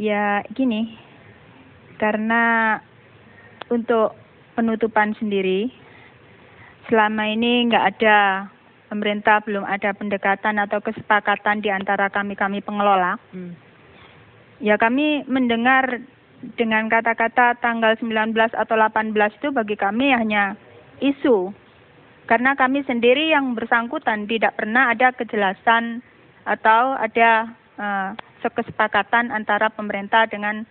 Ya gini, karena untuk penutupan sendiri, selama ini nggak ada, pemerintah belum ada pendekatan atau kesepakatan di antara kami pengelola. Ya kami mendengar dengan kata-kata tanggal 19 atau 18 itu bagi kami hanya isu. Karena kami sendiri yang bersangkutan tidak pernah ada kejelasan atau ada kesepakatan antara pemerintah dengan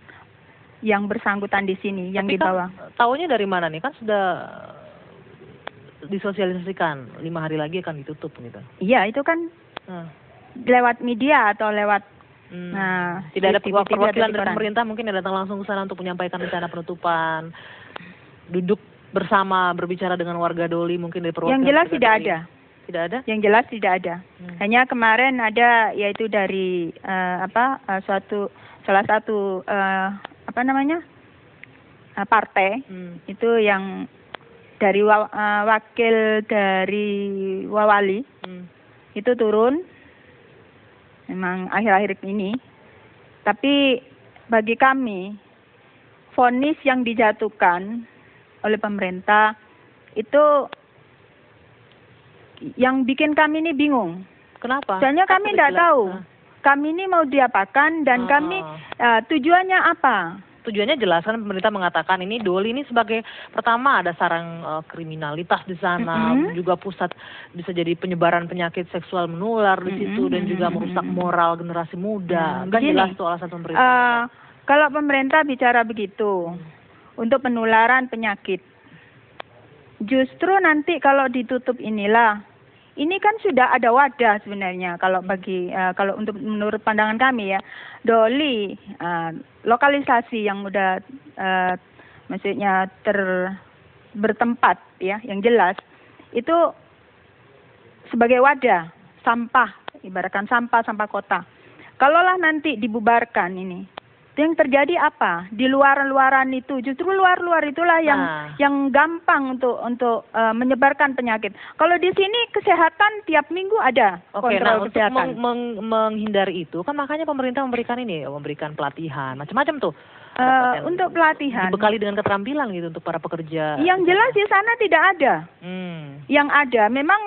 yang bersangkutan di sini, yang Tapi dibawa. Kan, tahunya dari mana nih? Kan sudah disosialisasikan 5 hari lagi akan ditutup gitu. Iya, itu kan lewat media atau lewat tidak ada perwakilan dari pemerintah mungkin yang datang langsung ke sana untuk menyampaikan rencana penutupan, duduk bersama berbicara dengan warga Doli mungkin dari perwakilan. Yang jelas tidak ada. Tidak ada? Yang jelas tidak ada. Hanya kemarin ada, yaitu dari salah satu partai itu yang dari wakil dari Wawali itu turun memang akhir-akhir ini. Tapi bagi kami vonis yang dijatuhkan oleh pemerintah itu yang bikin kami ini bingung. Kenapa? Soalnya kami tidak tahu kami ini mau diapakan dan kami tujuannya apa. Tujuannya jelas kan pemerintah mengatakan ini Doli ini sebagai pertama ada sarang kriminalitas di sana, juga pusat bisa jadi penyebaran penyakit seksual menular di situ dan juga merusak moral generasi muda. Kan jelas itu alasan pemerintah. Kalau pemerintah bicara begitu untuk penularan penyakit, justru nanti kalau ditutup inilah, ini kan sudah ada wadah sebenarnya kalau untuk menurut pandangan kami ya, Doli lokalisasi yang udah maksudnya bertempat ya, yang jelas itu sebagai wadah sampah, ibaratkan sampah kota. Kalaulah nanti dibubarkan ini, yang terjadi apa? Di luaran itu, justru luar itulah yang gampang untuk menyebarkan penyakit. Kalau di sini kesehatan tiap minggu ada kontrol kesehatan. Untuk menghindari itu kan makanya pemerintah memberikan pelatihan macam-macam tuh. Untuk pelatihan. Dibekali dengan keterampilan gitu untuk para pekerja. Yang jelas di sana tidak ada. Yang ada memang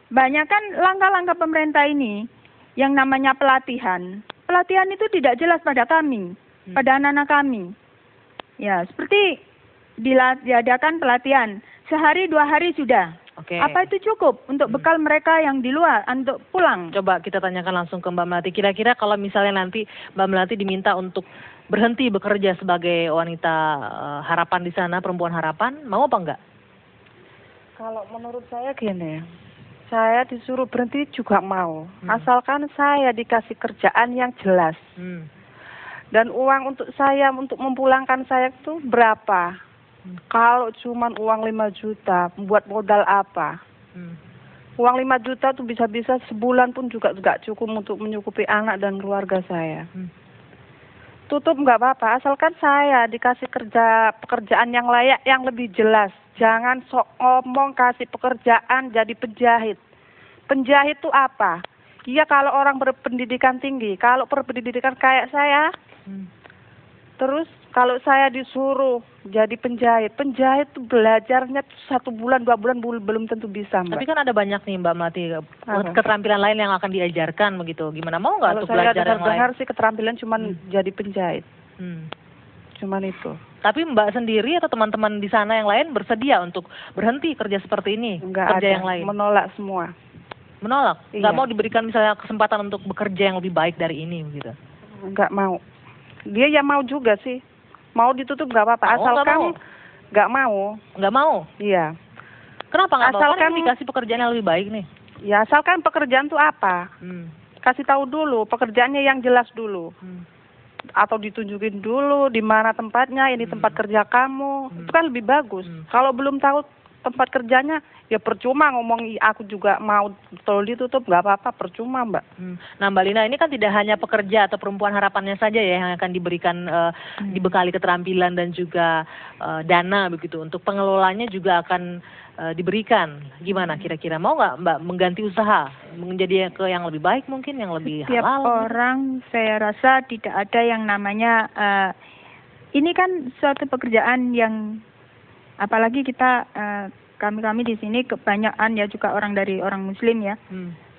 banyak kan langkah-langkah pemerintah ini yang namanya pelatihan. Pelatihan itu tidak jelas pada kami, pada anak-anak kami. Ya, seperti diadakan pelatihan sehari 2 hari sudah. Apa itu cukup untuk bekal mereka yang di luar untuk pulang? Coba kita tanyakan langsung ke Mbak Melati. Kira-kira kalau misalnya nanti Mbak Melati diminta untuk berhenti bekerja sebagai wanita harapan di sana, perempuan harapan, mau apa enggak? Kalau menurut saya gini, saya disuruh berhenti juga mau, asalkan saya dikasih kerjaan yang jelas. Dan uang untuk saya, untuk memulangkan saya itu berapa? Kalau cuma uang 5 juta, buat modal apa? Uang 5 juta tuh bisa-bisa sebulan pun juga nggak cukup untuk menyukupi anak dan keluarga saya. Tutup nggak apa-apa, asalkan saya dikasih pekerjaan yang layak, yang lebih jelas. Jangan sok ngomong kasih pekerjaan jadi penjahit. Penjahit itu apa? Iya kalau orang berpendidikan tinggi, kalau berpendidikan kayak saya, terus kalau saya disuruh jadi penjahit itu belajarnya 1 bulan, 2 bulan belum tentu bisa, Mbak. Tapi kan ada banyak nih Mbak Melati, keterampilan lain yang akan diajarkan begitu. Gimana, mau nggak untuk belajar yang lain? Kalau saya dengar sih keterampilan cuma jadi penjahit. Cuman itu. Tapi Mbak sendiri atau teman-teman di sana yang lain bersedia untuk berhenti kerja seperti ini? Enggak kerja ada, yang lain? menolak semua. Menolak? Iya. Nggak mau diberikan misalnya kesempatan untuk bekerja yang lebih baik dari ini gitu? Enggak mau. Dia ya mau juga sih. Mau ditutup nggak apa-apa, asalkan nggak mau. Nggak mau? Iya. Kenapa nggak mau? Asalkan Kan dikasih pekerjaan yang lebih baik nih. Ya asalkan pekerjaan tuh apa? Kasih tahu dulu, pekerjaannya yang jelas dulu. Atau ditunjukin dulu di mana tempatnya, ini tempat kerja kamu. Itu kan lebih bagus. Kalau belum tahu tempat kerjanya ya percuma ngomong aku juga mau tol ditutup, nggak apa-apa, percuma Mbak. Nah Mbak Lina, ini kan tidak hanya pekerja atau perempuan harapannya saja ya yang akan diberikan dibekali keterampilan dan juga dana begitu, untuk pengelolanya juga akan diberikan. Gimana kira-kira, mau nggak Mbak mengganti usaha menjadi ke yang lebih baik, mungkin yang lebih Setiap halal? orang saya rasa tidak ada yang namanya ini kan suatu pekerjaan yang apalagi kita kami di sini kebanyakan ya juga orang dari orang Muslim ya.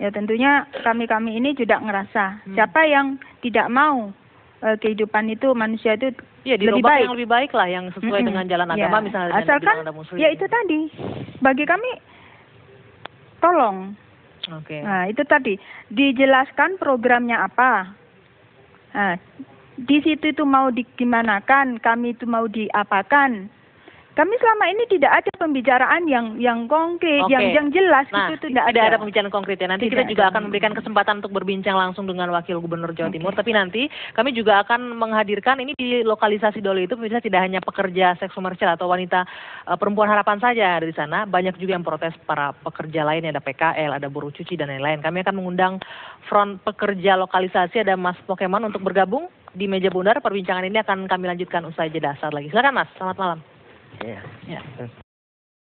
Ya tentunya kami ini juga ngerasa siapa yang tidak mau kehidupan itu manusia itu ya, lebih baik. Yang lebih baik lah, yang sesuai dengan jalan agama, misalnya asalkan Anda Muslim. Ya itu tadi bagi kami tolong. Oke. Nah itu tadi dijelaskan programnya apa. Nah, di situ itu mau digimanakan, kami itu mau diapakan. Kami selama ini tidak ada pembicaraan yang konkret, yang jelas, nah, itu tidak ada pembicaraan konkret ya. Nanti kita juga akan memberikan kesempatan untuk berbincang langsung dengan Wakil Gubernur Jawa Timur. Tapi nanti kami juga akan menghadirkan ini di lokalisasi Doli itu, bisa tidak hanya pekerja seks komersial atau wanita perempuan harapan saja dari sana, banyak juga yang protes para pekerja lain, ada PKL, ada buruh cuci dan lain-lain. Kami akan mengundang front pekerja lokalisasi, ada Mas Pokemon untuk bergabung di meja bundar. Perbincangan ini akan kami lanjutkan usai jeda saat lagi. Silakan Mas, selamat malam. Iya.